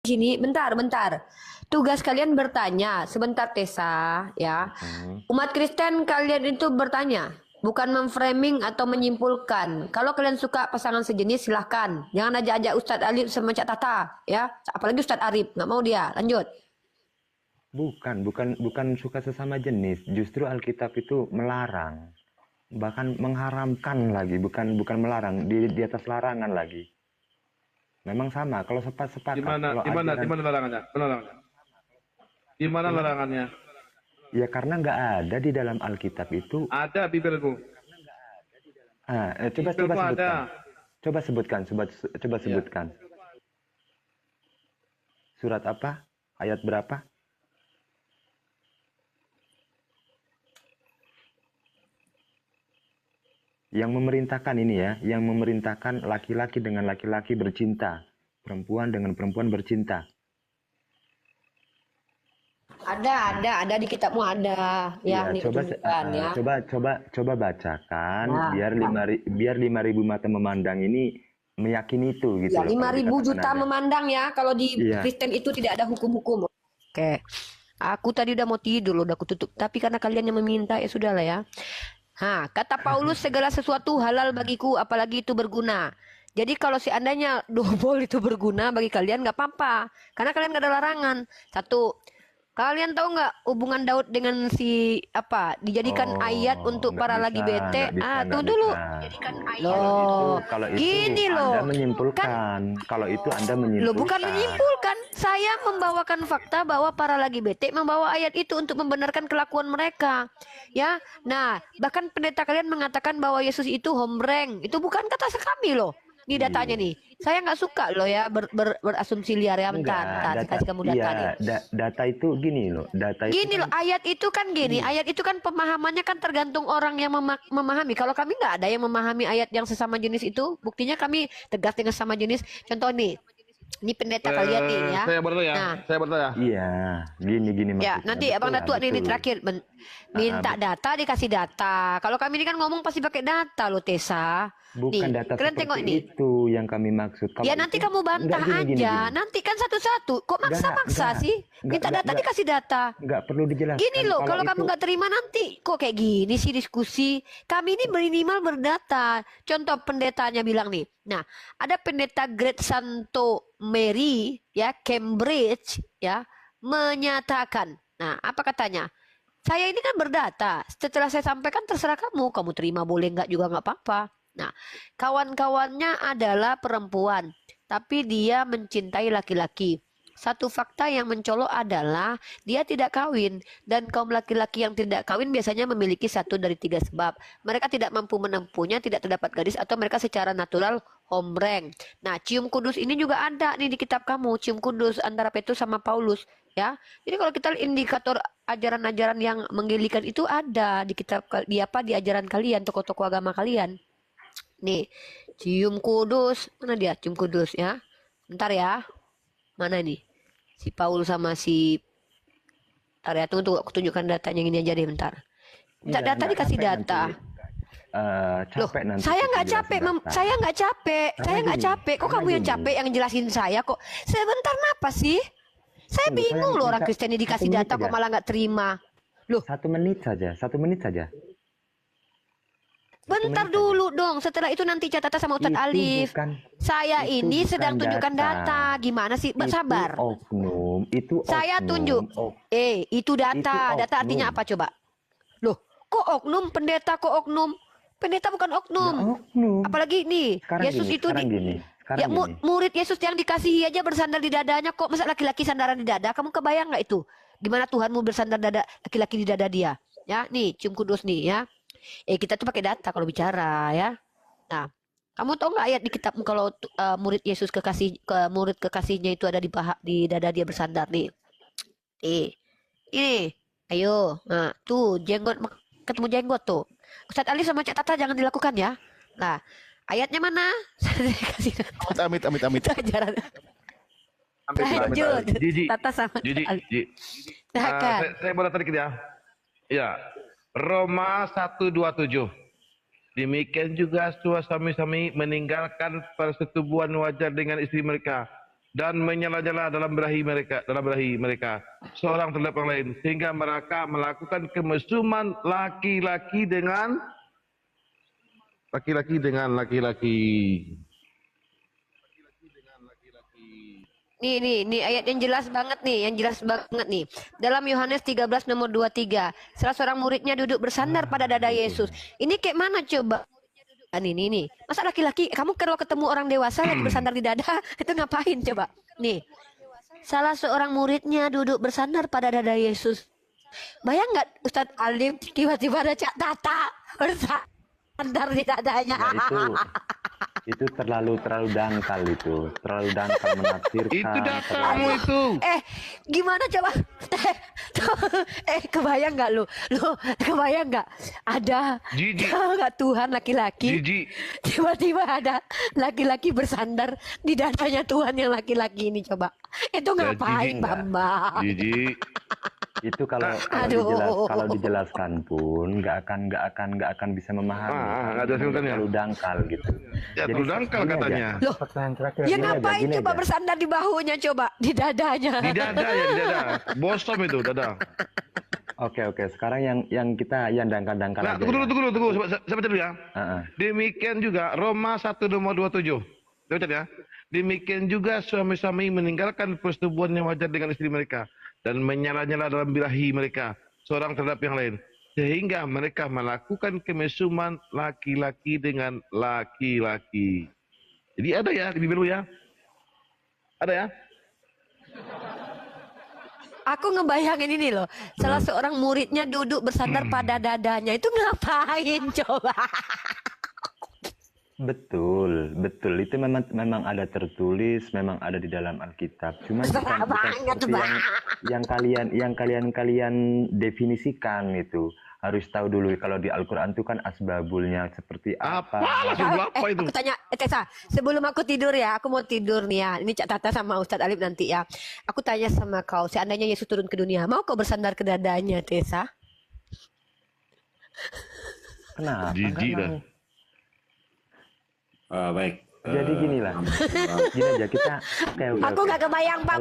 Sini, bentar, bentar. Tugas kalian bertanya, sebentar Tessa, ya. Umat Kristen kalian itu bertanya, bukan memframing atau menyimpulkan. Kalau kalian suka pasangan sejenis silahkan. Jangan ajak-ajak Ustadz Alif sama Cak Tata, ya. Apalagi Ustadz Arif, nggak mau dia. Lanjut. Bukan suka sesama jenis. Justru Alkitab itu melarang, bahkan mengharamkan lagi, bukan melarang, di atas larangan lagi. Memang sama. Kalau sepakat, kalau ajaran, Di mana larangannya? Di mana kenapa? larangannya? Ya karena nggak ada di dalam Alkitab itu. Ada bibirku. Coba Bibirku ada. sebutkan. Coba sebutkan, coba Ya. sebutkan. Surat apa? Ayat berapa? Yang memerintahkan ini ya, yang memerintahkan laki-laki dengan laki-laki bercinta, perempuan dengan perempuan bercinta. Ada di kitabmu ada. Ya, Iya, nih tunjukkan ya. coba bacakan Nah, biar 5.000 mata memandang ini meyakini itu gitu ya, loh lima kalau ribu dikatakan juta ada. memandang ya. Kalau di Iya. Kristen itu tidak ada hukum-hukum. Oke. Aku tadi udah mau tidur loh, udah aku tutup. Tapi karena kalian yang meminta ya sudahlah ya. Kata Paulus segala sesuatu halal bagiku apalagi itu berguna. Jadi kalau seandainya dobol itu berguna bagi kalian nggak apa-apa. Karena kalian nggak ada larangan. Satu, kalian tahu nggak hubungan Daud dengan si apa? Dijadikan ayat Oh, untuk para lagi bete. nggak Tunggu dulu. bisa. Loh, Kalau itu gini Anda loh. Kan menyimpulkan. Kalau itu Anda Loh, bukan menyimpulkan. menyimpulkan. Saya membawakan fakta bahwa para lagi bete membawa ayat itu untuk membenarkan kelakuan mereka. Ya. Nah, bahkan pendeta kalian mengatakan bahwa Yesus itu hombreng. Itu bukan kata kami loh. Ini datanya Iya. nih. Saya nggak suka loh ya berasumsi liar ya. Bentar, Enggak, bentar. Saya data kasih kamu data iya, nih. data itu gini loh. Data itu Gini kan loh, ayat itu kan gini. iya. Ayat itu kan pemahamannya kan tergantung orang yang memahami. Kalau kami nggak ada yang memahami ayat yang sesama jenis itu, buktinya kami tegas dengan sesama jenis. Contoh nih, ini pendeta kalian nih ya. Saya bertanya. Nah, Saya bertanya. Iya, gini ya, maksudnya. nanti Abang Betul lah, Datuk nih, ini betul. terakhir minta Bet- data dikasih data. Kalau kami ini kan ngomong pasti pakai data loh Tessa. Bukan Nih, data kalian tengok seperti nih. itu yang kami maksud. Kalau Ya itu nanti kamu enggak bantah gini. aja. Nanti kan satu-satu. Kok maksa-maksa sih? Minta data dikasih data. enggak perlu Gini dijelaskan. loh, Kalau kalau itu kamu nggak terima nanti kok kayak gini sih diskusi. Kami ini minimal berdata. Contoh pendetanya bilang nih. Nah, ada pendeta Great Santo Mary ya, Cambridge ya, menyatakan. Nah, apa katanya? Saya ini kan berdata. Setelah saya sampaikan terserah kamu. Kamu terima boleh nggak juga nggak apa-apa. Nah, kawan-kawannya adalah perempuan, tapi dia mencintai laki-laki. Satu fakta yang mencolok adalah dia tidak kawin dan kaum laki-laki yang tidak kawin biasanya memiliki satu dari tiga sebab. Mereka tidak mampu menempuhnya, tidak terdapat gadis atau mereka secara natural hombreng. Nah, cium kudus ini juga ada nih di kitab kamu, cium kudus antara Petrus sama Paulus, ya. Jadi kalau kita lihat indikator ajaran-ajaran yang menggelikan itu ada di kitab di apa di ajaran kalian, tokoh-tokoh agama kalian. Nih, cium kudus, mana dia cium kudus ya? Bentar ya, mana nih? Si Paul sama si bentar ya, tunggu aku tunjukkan datanya ini aja deh bentar. Minta data enggak dikasih capek data. nanti. Loh, Capek nanti saya kita nggak jelasin capek, data. saya nggak capek, Karena saya nggak gini, capek. Kok karena kamu yang gini. capek yang jelasin saya kok? Sebentar napa sih? Saya Tunggu, saya bingung loh orang minta Kristen ini satu dikasih menit data kok aja. malah nggak terima. Loh, 1 menit saja, 1 menit saja. Satu bentar menit saja. dulu dong. Setelah itu nanti catatan sama Ustadz Itu Alif. bukan Saya itu ini bukan sedang tunjukkan data. Gimana sih? Mbak, sabar. Itu Saya tunjuk. oknum. Itu Itu data. Data artinya oknum. apa coba? Loh, kok oknum? Pendeta kok oknum? Pendeta bukan Ya oknum. oknum. Apalagi nih, Yesus itu Sekarang ya gini. murid Yesus yang dikasihi aja bersandar di dadanya kok. Masa laki-laki sandaran di dada? Kamu kebayang nggak itu? Gimana Tuhanmu bersandar dada laki-laki di dada dia? Ya, nih cium kudus nih ya. Kita tuh pakai data kalau bicara ya. Nah, kamu tahu nggak ayat di kitabmu kalau murid Yesus murid kekasihnya itu ada di di dada dia bersandar nih. Ini, ayo, nah, tuh jenggot ketemu jenggot tuh. Ustadz Ali sama Cak Tata jangan dilakukan ya. Nah, ayatnya mana? Kasih Amit. itu ajaran. Amit. Lanjut. Jiji. Tata sama Jiji. Cak Ali. Jiji. Silakan. Saya boleh sedikit ya. Ya. Roma 1:27. Demikian juga suami-suami meninggalkan persetubuhan wajar dengan istri mereka dan menyala-nyala dalam birahi mereka seorang terhadap yang lain, sehingga mereka melakukan kemesuman laki-laki dengan laki-laki. Nih ayat yang jelas banget nih. Dalam Yohanes 13 nomor 23, salah seorang muridnya duduk bersandar pada dada Yesus. Ini kayak mana coba? Nih. Masa laki-laki, kamu kalau ketemu orang dewasa lagi bersandar di dada, itu ngapain coba? Nih, salah seorang muridnya duduk bersandar pada dada Yesus. Bayang nggak Ustadz Alim tiba-tiba ada Cak Tata bersandar di dadanya? Ya, itu terlalu dangkal, terlalu dangkal menafsirkan. Itu datamu itu. Gimana coba? Kebayang nggak lu kebayang nggak ada Jijik. nggak Tuhan laki-laki Jijik. tiba-tiba ada laki-laki bersandar di dadanya Tuhan yang laki-laki ini, coba itu ngapain jijik. Bambang? Jijik. Itu kalau dijelaskan pun nggak akan bisa memahami. Nggak ada sebutannya. Terlalu dangkal gitu. Ya, terlalu dangkal katanya. Loh, ya ngapain coba bersandar di bahunya, coba di dadanya? Di dada. Bosom itu dada. Oke. Sekarang yang dangkal-dangkal Nah, aja. tunggu. Saya baca dulu ya. Demikian juga Roma 1 nomor 27. Saya baca ya. Demikian juga suami-suami meninggalkan persetubuhan yang wajar dengan istri mereka dan menyala-nyala dalam birahi mereka seorang terhadap yang lain, sehingga mereka melakukan kemesuman laki-laki dengan laki-laki. Jadi ada ya di Bibel ya? Ada ya? Aku ngebayangin ini loh, salah seorang muridnya duduk bersandar pada dadanya, itu ngapain coba? Betul. Itu memang ada tertulis, memang ada di dalam Alkitab. Cuma bukan seperti yang kalian definisikan itu. Harus tahu dulu kalau di Al-Quran itu kan asbabulnya seperti apa. Apa itu? Aku tanya, Tessa, sebelum aku tidur ya, aku mau tidur nih ya. Ini Cak Tata sama Ustadz Alif nanti ya. Aku tanya sama kau, seandainya Yesus turun ke dunia, mau kau bersandar ke dadanya, Tessa? Kenapa? Jijik dah. Baik. Jadi gini aja kita. Aku nggak kebayang Pak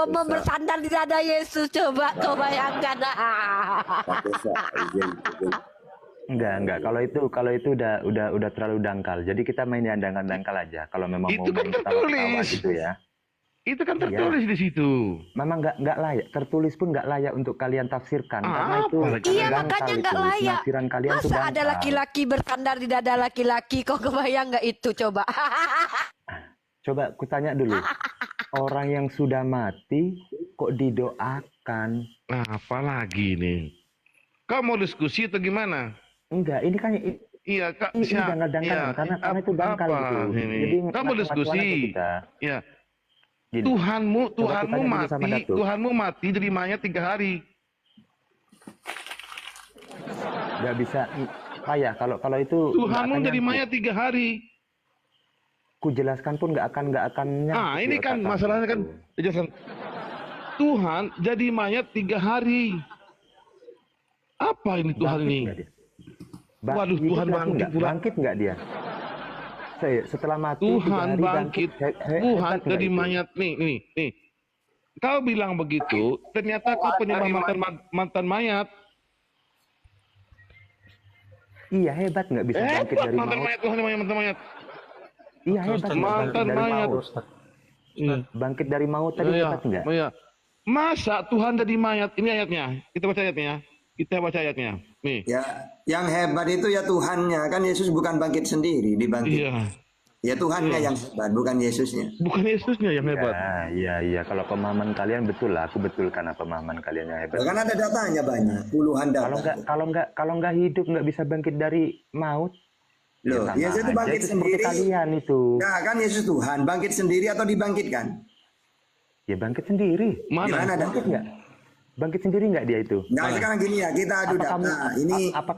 Bom bersandar di dada Yesus, coba kau bayangkan. Enggak. Kalau itu udah terlalu dangkal. Jadi kita main yang dangkal aja. Kalau memang Itu mau kan main ketawa-ketawa tertulis. gitu ya. Itu kan tertulis di situ. Memang nggak layak. Tertulis pun nggak layak untuk kalian tafsirkan karena itu Iya, dangkal makanya nggak itu. layak. Penafsiran kalian tuh Masa ada dangkal. laki-laki bersandar di dada laki-laki, kau kebayang nggak itu coba? Coba kutanya dulu. Orang yang sudah mati kok didoakan? Nah, apalagi nih? Kau mau diskusi atau gimana? Enggak, ini kan Iya, Kak. ini dangkal-dangkal karena itu dangkal apa gitu. ini? Jadi Kamu diskusi. Ya. Gini, Tuhanmu coba kita tanya dulu sama Datuk. Tuhanmu mati dari mayat 3 hari. nggak bisa payah kalau itu nggak Tuhanmu akan dari nyangkut. mayat 3 hari. Ku jelaskan pun nggak akan nyangkut di Ini kan otak kamu masalahnya kan itu. dijelaskan. Tuhan jadi mayat 3 hari. Apa ini Tuhan Bangkit ini? nggak dia? Waduh, hidup Tuhan lagi bangkit nggak? pula. Bangkit nggak dia? Setelah mati 3 Tuhan hari bangkit. Tuhan hebat nggak jadi itu? mayat nih. Kau bilang begitu, ternyata kau penyembah mantan mayat. Iya, hebat nggak bisa bangkit dari mantan maut? mayat, Tuhan yang mantan mayat. Iya, hebat nggak bangkit Mantan dari mayat. maut? Bangkit dari maut tadi hebat nggak? Iya. Masa Tuhan jadi mayat? Ini ayatnya. Kita baca ayatnya. Nih. Ya, yang hebat itu ya Tuhannya. Kan Yesus bukan bangkit sendiri, dibangkit. Iya. Ya Tuhannya yang hebat, bukan Yesusnya. Bukan Yesusnya yang hebat. Iya. Kalau pemahaman kalian betul lah, aku betulkan apa pemahaman kalian yang hebat. Ya, kan ada datanya banyak, puluhan data. Kalau nggak hidup nggak bisa bangkit dari maut. Loh, sama Yesus itu aja. bangkit Itu seperti sendiri. kalian itu. Nah, kan Yesus Tuhan, bangkit sendiri atau dibangkitkan? Ya bangkit sendiri. Di mana Mana? Bangkit datanya? nggak? Bangkit sendiri nggak dia itu? Nah, sekarang gini ya, kita adu data. Ini Apa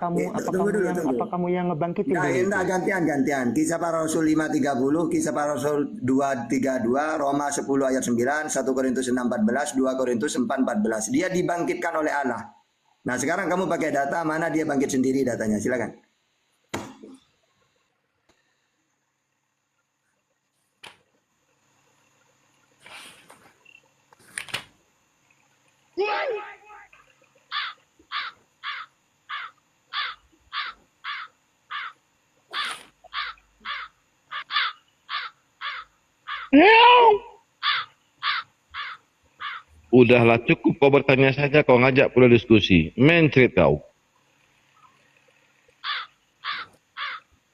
kamu yang ngebangkitin Nah, dulu itu? enggak gantian. Kisah Para Rasul 5:30, Kisah Para Rasul 2:32, Roma 10 ayat 9, 1 Korintus 6:14, 2 Korintus 4:14. Dia dibangkitkan oleh Allah. Nah, sekarang kamu pakai data mana dia bangkit sendiri datanya. Silakan. Udahlah cukup kau bertanya saja, kau ngajak pula diskusi. Mencret kau.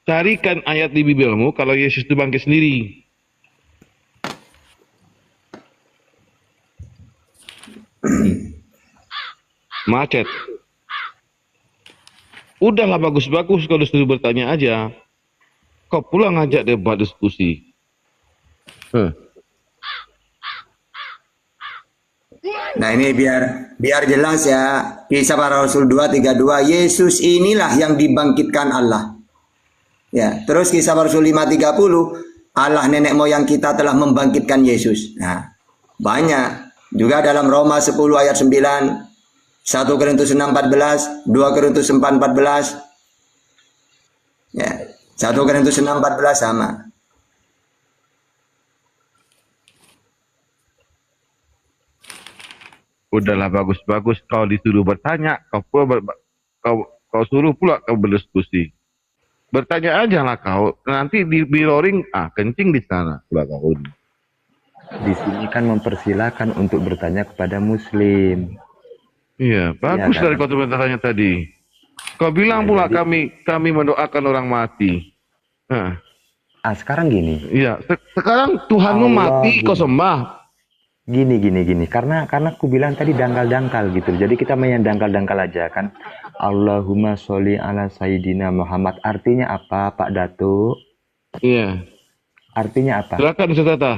Carikan ayat di Bibelmu kalau Yesus itu bangkit sendiri. Macet. Udahlah bagus-bagus kau disuruh bertanya aja. Kau pula ngajak debat diskusi. Nah ini biar jelas ya. Kisah Para Rasul 2:32, Yesus inilah yang dibangkitkan Allah. Ya, terus Kisah Para Rasul 5:30, Allah nenek moyang kita telah membangkitkan Yesus. Nah, banyak. Juga dalam Roma 10 ayat 9, 1 Korintus 6:14, 2 Korintus 4:14. Ya, 1 Korintus 6:14 sama. Udahlah bagus-bagus kau disuruh bertanya, kau suruh pula kau berdiskusi. Bertanya aja lah kau, nanti di mirroring, kencing di sana pula kau. Di sini kan mempersilahkan untuk bertanya kepada Muslim. Iya, bagus kan? dari komentarnya tadi. Kau bilang pula kami mendoakan orang mati. Sekarang gini. Iya, sekarang Tuhanmu mati, kau sembah. Gini. Karena aku bilang tadi dangkal-dangkal gitu. Jadi kita main dangkal-dangkal aja kan. Allahumma sholli ala Sayyidina Muhammad. Artinya apa, Pak Datuk? Iya. Artinya apa? Silakan Ustaz Tata.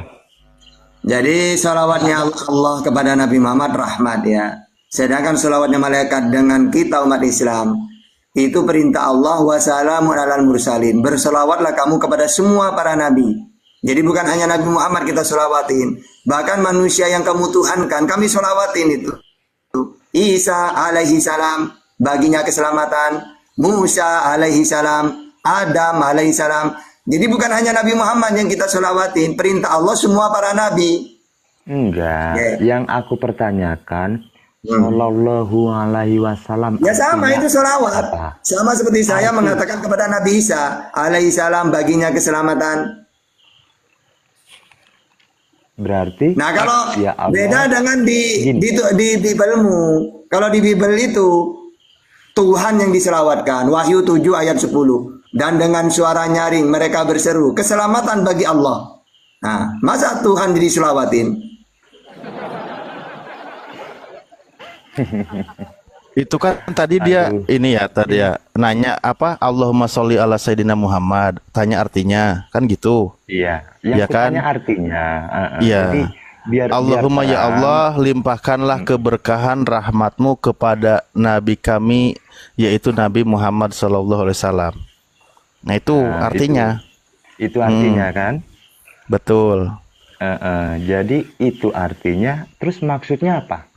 Jadi salawatnya Allah kepada Nabi Muhammad rahmat ya. Sedangkan salawatnya malaikat dengan kita umat Islam itu perintah Allah, wassalamun alal mursalin. Berselawatlah kamu kepada semua para nabi. Jadi bukan hanya Nabi Muhammad kita selawatin, bahkan manusia yang kamu tuhankan kami selawatin itu. Isa alaihi salam baginya keselamatan, Musa alaihi salam, Adam alaihi salam. Jadi bukan hanya Nabi Muhammad yang kita selawatin, perintah Allah semua para nabi. Enggak, yang aku pertanyakan Sallallahu alaihi wasallam. Ya sama itu selawat. Apa? Sama seperti saya mengatakan kepada Nabi Isa alaihi salam baginya keselamatan. Berarti Nah kalau ya Allah, beda dengan di Bibelmu. Kalau di Bibel itu Tuhan yang diselawatkan. Wahyu 7 ayat 10. Dan dengan suara nyaring mereka berseru, keselamatan bagi Allah. Nah, masa Tuhan diselawatin? Itu kan tadi dia ini ya tadi ya nanya apa Allahumma sholli ala Sayyidina Muhammad, tanya artinya kan gitu. Iya, yang ya kan? tanya artinya. Iya. Jadi Allahumma biar ya Allah limpahkanlah keberkahan rahmatmu kepada Nabi kami yaitu Nabi Muhammad Sallallahu Alaihi Wasallam. Nah itu artinya. Itu artinya kan? Betul. Jadi itu artinya. Terus maksudnya apa?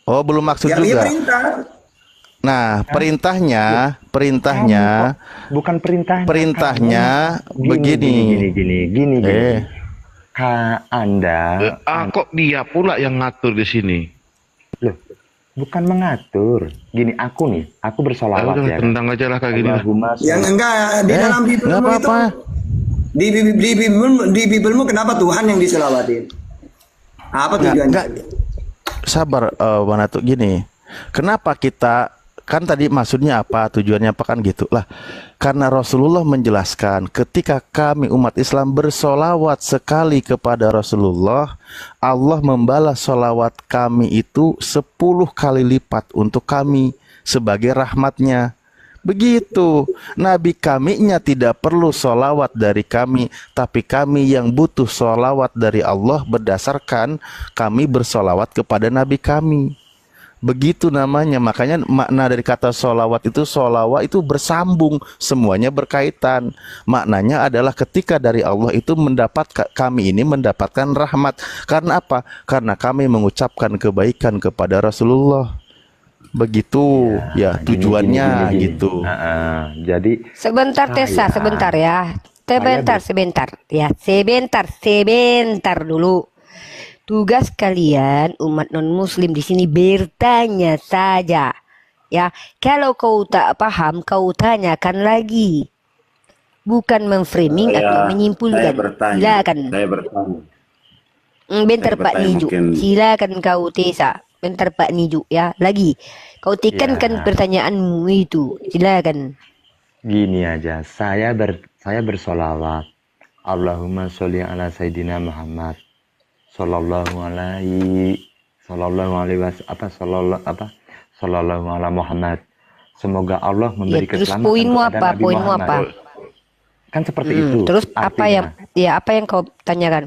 Oh belum maksud Ya, juga. perintah. Nah perintahnya Bukan perintahnya begini. Gini. Anda kok dia pula yang ngatur di sini? loh, bukan mengatur. Gini, aku bersolawat ya. Tendang aja lah kayak gini. Yang enggak di dalam Bibelmu Nggak itu. apa-apa. Di Bibelmu kenapa Tuhan yang diselawatin? Apa tujuannya? Enggak. Sabar Bang Datuk gini. Kenapa kita kan tadi maksudnya apa, tujuannya apa kan gitu lah. Karena Rasulullah menjelaskan ketika kami umat Islam bersolawat sekali kepada Rasulullah, Allah membalas solawat kami itu 10 kali lipat untuk kami sebagai rahmatnya. Begitu, Nabi kaminya tidak perlu solawat dari kami, tapi kami yang butuh solawat dari Allah berdasarkan kami bersolawat kepada Nabi kami. Begitu namanya, makanya makna dari kata solawat itu bersambung, semuanya berkaitan. Maknanya adalah ketika dari Allah itu kami ini mendapatkan rahmat. Karena apa? Karena kami mengucapkan kebaikan kepada Rasulullah. Begitu ya tujuannya gini. gitu. Jadi Sebentar Tessa, sebentar ya. Sebentar dulu. Tugas kalian umat non muslim di sini bertanya saja. Ya, kalau kau tak paham kau tanyakan lagi. Bukan memframing atau menyimpulkan. Saya bertanya. Silakan. Saya bertanya. Bentar Saya Pak bertanya Niju. mungkin Silakan kau Tesa. Bentar Pak Niju ya. Lagi. Kau tekankan Ya, pertanyaanmu itu. Silakan. gini aja. Saya bersolawat. Allahumma sholli ala Sayyidina Muhammad. Sallallahu alaihi sallallahu ala Muhammad. Semoga Allah Ya, memberi terus keselamatan poinmu kepada apa? Nabi Poinmu Muhammad. apa? Kan seperti itu Terus apa yang artinya. apa yang kau tanyakan?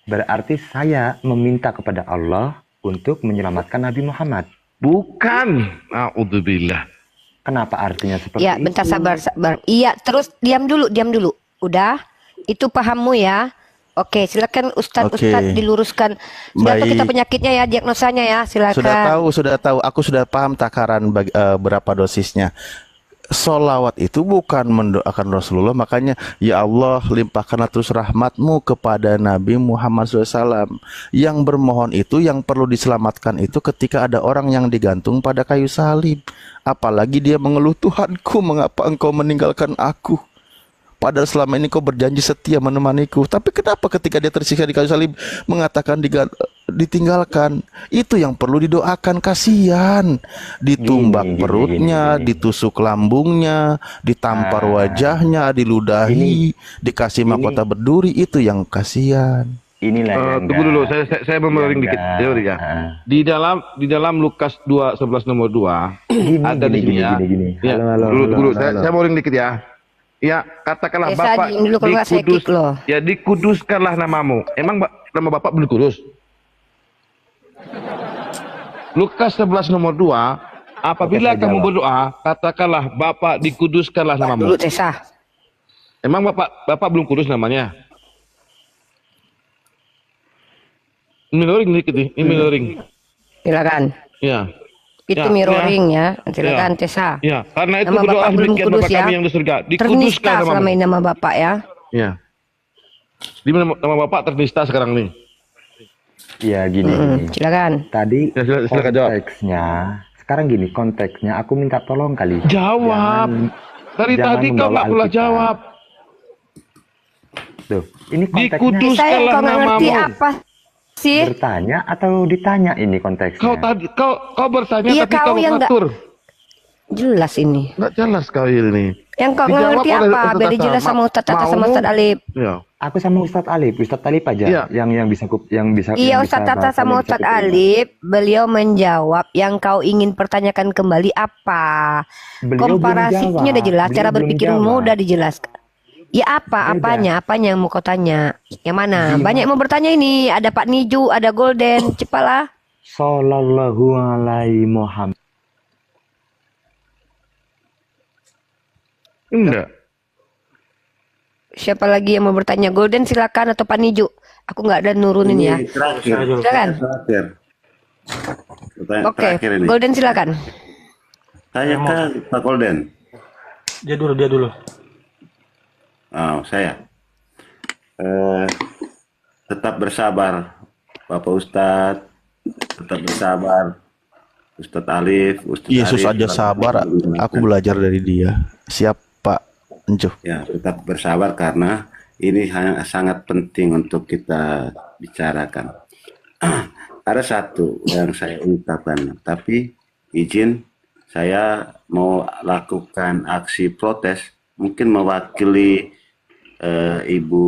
Berarti saya meminta kepada Allah untuk menyelamatkan Nabi Muhammad. Bukan. Naudzubillah. Kenapa artinya seperti Ya, itu? bentar sabar. Iya, terus diam dulu. Udah? Itu pahammu ya? Oke, silakan Ustadz Oke. diluruskan. Sudah tahu kita Baik. penyakitnya ya, diagnosanya ya, silakan. Sudah tahu. Aku sudah paham takaran berapa dosisnya. Solawat itu bukan mendoakan Rasulullah, makanya ya Allah limpahkanlah terus rahmatmu kepada Nabi Muhammad SAW. Yang bermohon itu, yang perlu diselamatkan itu ketika ada orang yang digantung pada kayu salib. Apalagi dia mengeluh, Tuhanku mengapa engkau meninggalkan aku? Padahal selama ini kau berjanji setia menemaniku. Tapi kenapa ketika dia tersiksa di kayu salib mengatakan ditinggalkan? Itu yang perlu didoakan, kasihan. Ditumbak Gini, perutnya, gini. ditusuk lambungnya, ditampar wajahnya, diludahi, dikasih mahkota berduri. Itu yang kasihan. Inilah yang Tunggu dulu, saya mau melering dikit. Ya. Di dalam Lukas 2:11 nomor 2 ada di sini ya. Ya, dulu. Saya mau melering dikit ya. Ya, katakanlah Esa, Bapak diem dulu, kalau nggak saya kick loh. Ya, dikuduskanlah namamu. Emang nama Bapak belum kudus? Lukas 11 nomor 2, apabila Oke, saya kamu jawab. berdoa, katakanlah Bapak dikuduskanlah namamu. Dulu Tesa. Emang Bapak belum kudus namanya? Mirroring dikit nih, ini mirroring. Silakan. Ya. Itu Ya, mirroring ya. Silakan Tesa. Ya, karena itu Nama berdoa Bapak belum demikian kudus Bapa ya. kami yang di surga, Ternista dikuduskan selama namamu. ini nama Bapak ya. Ya. Di mana nama Bapak ternista sekarang nih? Ya gini. Silakan. Tadi Ya, silakan jawab. konteksnya, sekarang gini konteksnya, aku minta tolong kali. Jawab. Dari jangan tadi kau membawa nggak pernah Alkitab. jawab. Tuh, ini konteksnya Dikudus. Saya Teruskanlah kau nggak ngerti namamu. apa sih? bertanya atau ditanya ini konteksnya. Kau bertanya Iya, tapi kau kau yang nggak- ngatur. Jelas ini. Nggak jelas kau ini. Yang kau nggak Dijawab ngerti oleh apa? Ustaz Biar Tata. dijelas sama Ustaz Tata sama Maumu- Ustaz Alif. Ya. Aku sama Ustadz Alif aja Iya. yang bisa Iya, Ustaz Tata sama Ustaz Alif, beliau menjawab. Yang kau ingin pertanyakan kembali apa? Komparasinya udah jelas, cara berpikirmu udah dijelaskan. Ya apanya yang mau kau tanya? Yang mana? Banyak yang mau bertanya ini. Ada Pak Niju, ada Golden, cepatlah. Sallallahu alaihi Muhammad. Enggak. Siapa lagi yang mau bertanya? Golden silakan atau Pak Niju? Aku nggak ada nurunin ya. Ini terakhir. Silakan. Terakhir. Pertanyaan Oke, terakhir ini. Golden silakan. Tanyakan Pak Golden. Dia dulu. Oh, saya. Tetap bersabar, Bapak Ustadz. Tetap bersabar, Ustadz Alif. Ustadz Yesus Arif, aja Bapak sabar. Ustadz. Aku belajar dari dia. Siap Pak Encuh. Ya, tetap bersabar karena ini sangat penting untuk kita bicarakan. Ada satu yang saya ungkapkan, tapi izin saya mau lakukan aksi protes, mungkin mewakili Ibu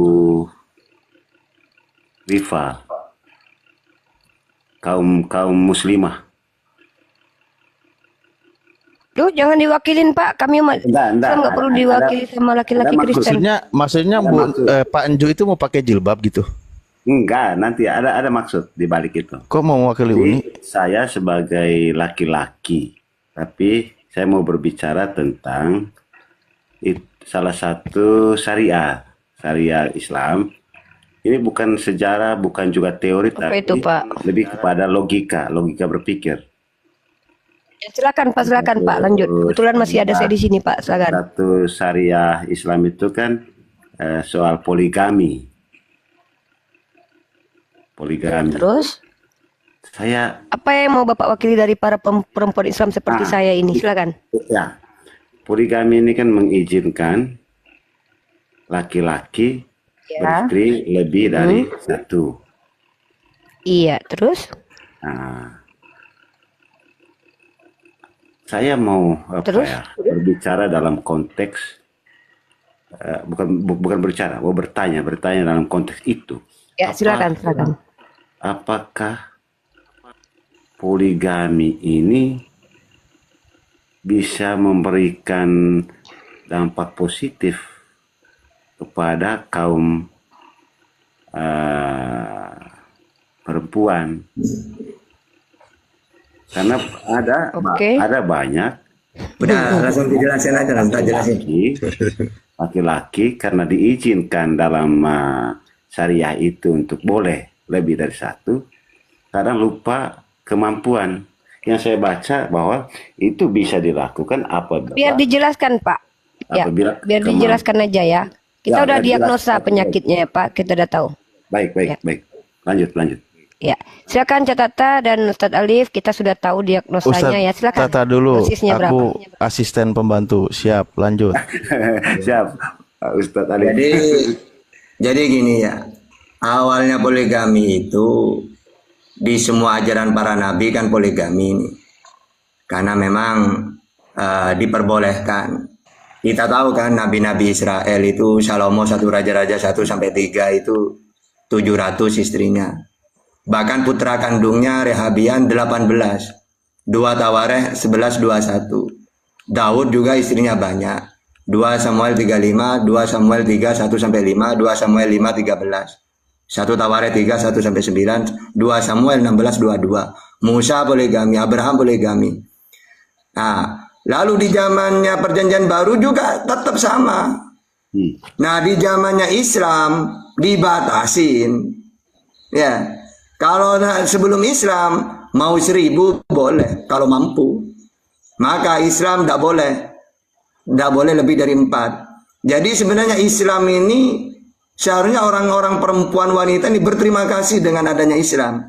Rifa, kaum muslimah. Duh, jangan diwakilin Pak. Kami Enggak, Islam nggak perlu diwakili sama laki-laki ada Kristen. Maksudnya Ada Bu, maksud. Pak Enju itu mau pakai jilbab gitu. Enggak, nanti ada maksud di balik itu. Kok mau mewakili Uni? Jadi, saya sebagai laki-laki, tapi saya mau berbicara tentang salah satu syariah Islam. Ini bukan sejarah, bukan juga teori, Apa tapi itu, Pak? lebih kepada logika berpikir. Ya, silakan Pak, lanjut. Kebetulan masih ada saya di sini Pak, silakan. Satu syariah Islam itu kan soal poligami. Terus, Saya apa yang mau Bapak wakili dari para perempuan Islam seperti saya ini? Silakan. ya, poligami ini kan mengizinkan laki-laki Ya. beristri lebih dari satu. Iya, terus? Nah, saya mau Terus? berbicara dalam konteks bukan berbicara, mau bertanya dalam konteks itu. Ya, silakan, silakan. Apakah poligami ini bisa memberikan dampak positif kepada kaum perempuan? Karena ada banyak Udah langsung dijelasin aja, langsung jelasin. laki-laki karena diizinkan dalam syariah itu untuk boleh lebih dari satu, kadang lupa kemampuan. Yang saya baca bahwa itu bisa dilakukan apabila Biar dijelaskan, Pak. Ya, apabila biar dijelaskan aja ya. Kita Ya, udah biar diagnosa dijelaskan. penyakitnya ya, Pak. Kita udah tahu. baik. Ya. Lanjut. Ya, silakan Cak Tata dan Ustadz Alif. Kita sudah tahu diagnosanya ya. Silakan. Tata dulu, Dosisnya aku berapa? asisten pembantu. Siap, lanjut. Siap, Ustadz Ali. Jadi gini ya, awalnya poligami itu di semua ajaran para nabi kan poligami ini, karena memang diperbolehkan. Kita tahu kan nabi-nabi Israel itu Salomo satu raja-raja 1 sampai 3 itu 700 istrinya. Bahkan putra kandungnya Rehabian 18, 2 Tawareh 11, 21. Daud juga istrinya banyak. 2 Samuel 35, 2 Samuel 3, 1 sampai 5, 2 Samuel 5, 13. 1 Tawareh 3, 1 sampai 9, 2 Samuel 16, 22. Musa poligami, Abraham poligami. Nah, lalu di zamannya perjanjian baru juga tetap sama. Nah, di zamannya Islam dibatasin. Ya, kalau sebelum Islam mau 1000 boleh kalau mampu. Maka Islam tidak boleh lebih dari 4. Jadi sebenarnya Islam ini seharusnya orang-orang perempuan wanita ini berterima kasih dengan adanya Islam.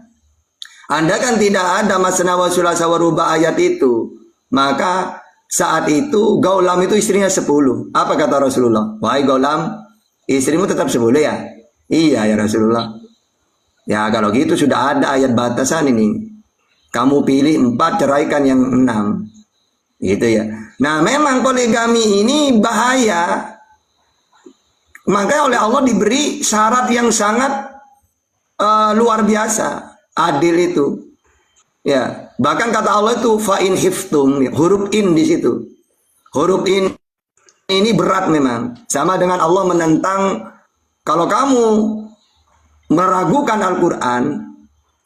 Anda kan tidak ada masna wa sulasa wa ruba ayat itu. Maka saat itu Gaulam itu istrinya 10. Apa kata Rasulullah? Wahai Gaulam, istrimu tetap 10 ya? Iya ya Rasulullah. Ya kalau gitu sudah ada ayat batasan ini. Kamu pilih 4, ceraikan yang 6. Gitu ya. Nah memang poligami ini bahaya. Makanya oleh Allah diberi syarat yang sangat luar biasa. Adil itu. Ya, bahkan kata Allah itu fa'in hiftum, huruf in di situ. Huruf in ini berat memang. Sama dengan Allah menentang kalau kamu meragukan Al-Quran,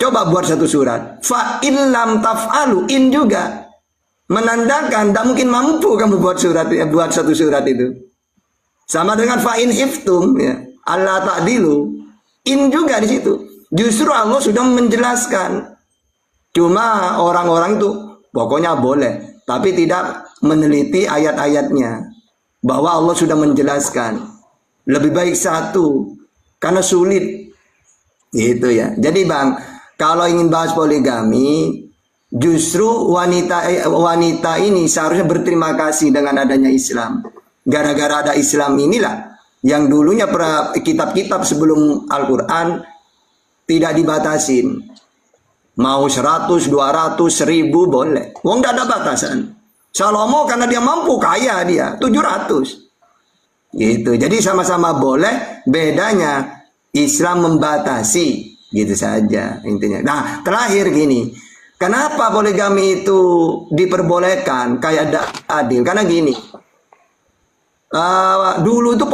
coba buat satu surat. Fa'in lam taf'alu, in juga menandakan tidak mungkin mampu kamu buat satu surat itu. Sama dengan fa'in hiftum, ya, Allah ta'dilu, in juga di situ. Justru Allah sudah menjelaskan. Cuma orang-orang itu pokoknya boleh, tapi tidak meneliti ayat-ayatnya. Bahwa Allah sudah menjelaskan. Lebih baik satu, karena sulit. Gitu ya. Jadi Bang, kalau ingin bahas poligami, justru wanita ini seharusnya berterima kasih dengan adanya Islam. Gara-gara ada Islam inilah yang dulunya kitab-kitab sebelum Al-Quran tidak dibatasin. Mau 100, 200, 1000 boleh. Wong tidak ada batasan. Salomo karena dia mampu, kaya dia 700. Gitu. Jadi sama-sama boleh, bedanya Islam membatasi, gitu saja intinya. Nah, terakhir gini, kenapa poligami itu diperbolehkan kayak adil? Karena gini, dulu itu